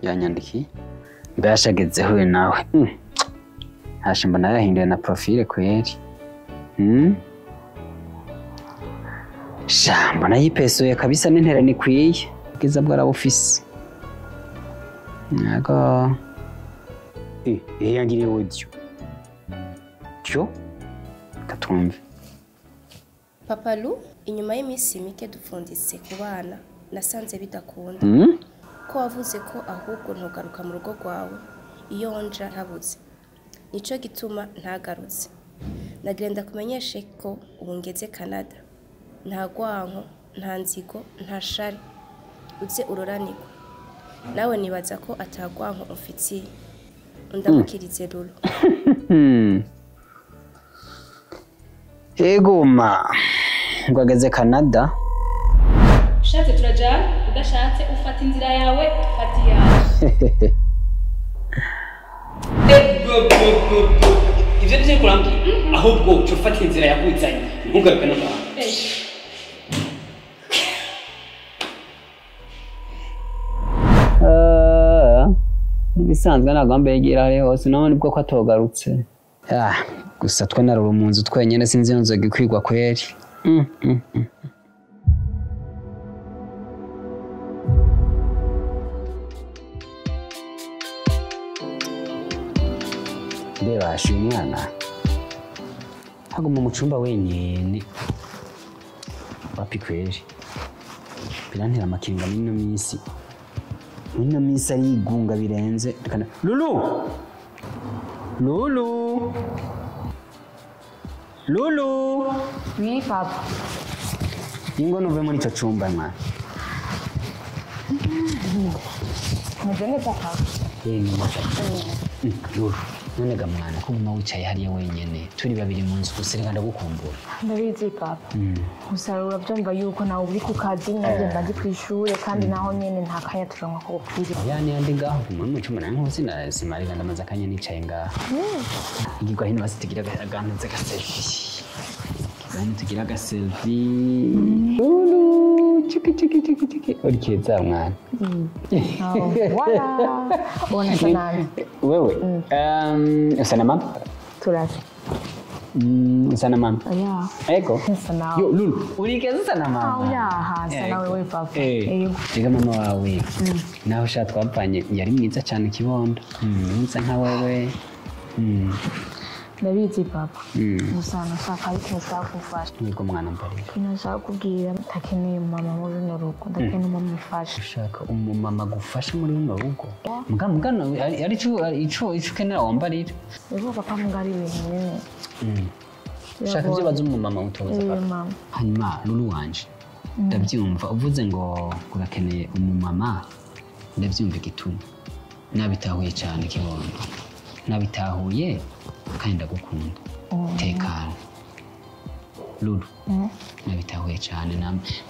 Yanyandikiye mbashagezeho nawe hashe mbona yahinduye na profile kweri sha mbona yipesuye kabisa n'intera ni kwiye bwiza bwarabufise nago yangiriye audio cyo katumve Papa Lou inyuma y'iminsi mike dupfunditse ku bana nasanze bidakunda ko wavuze ko ahubwo ntugaruka mu rugo rwawe iyo nja ntabuze nico gituma ntagarutse nagenda kumenyeshe ko ubu ngeze Canada nta gwanko nta nzigo nta shari uze uroranirwa nawe nibaza ko atagwanko ufitiye undamukirize Loulou egoma ngo ageze Canada ushatse turajana udashatse ufata inzira yawe fata yawe ivyo byo kurambye ahubwo ufata inzira yakuzanye ntugaruke no kwa bisanzwe nagomba yigira ari hose naho nibwo ko atogarutse gusa twe naruru mu nzu twenyene sinzi nzoga kwigwa kweri Ndebasha umwana haguma mu cumba wenyene wapi kweri birantera amakenga n'ino minsi arigunga birenze Loulou Oui papa ingo nuve muri ico cumba mwana mujene papa ni Loulou none ga mwana ko guma wicaye hariya wenyene turi babiri mu nzu gusenga ndagukumbura ndabizi papa usarura byumva yuko nawe uri ku kazi nanjye ndaje kw'ishure kandi naho nyene nta kanya turonka ko kwira yani andi ngaho mu cumba nanko simarira ndamaze akanya nicaye ngaho igirwa hino basitigira aganze ka selfie kandi tugira ga selfie chiki uri keza mwana wala ona sana wewe sana mama turasi sana mama eko sana yo Loulou uri keza sana mama sana wewe papa tiga mama wawe naho ushatse twapanye yari mwiza cyane kibondo mwiza nka wewe ndabizi papa gusa nashaka ariko nshaka kufasha niko mwana mbari nashaka kubwira takeneye mama muri runo rugo ndakeneye umama mufasha ushaka umumama gufasha muri runo rugo mugano ari ico kenera wambarira rero papa ngari ibintu nyene ushaka ibyo baza umumama utoza papa hanyuma Loulou wanje ndabyumva uvuze ngo urakeneye umumama ndabyumva igituma nabitahuye cyane kibondo nabitahuye kandi ndagukunda tekana Loulou nabitahuye cyane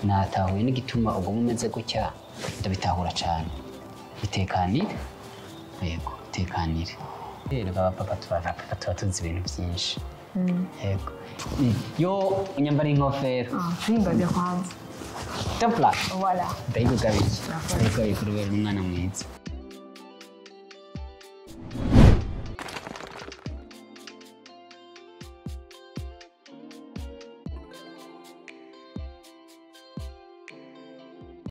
natahuye n'igituma ubwo mumeze gutya ndabitahura cyane bitekanire yego tekanire rero papa tuba tuzi ibintu byinshi yego yo unyambara inkofero twimbaze kwanza tapla voilà ndayigugabiye ndayigugabiye kuri wewe umwana mwiza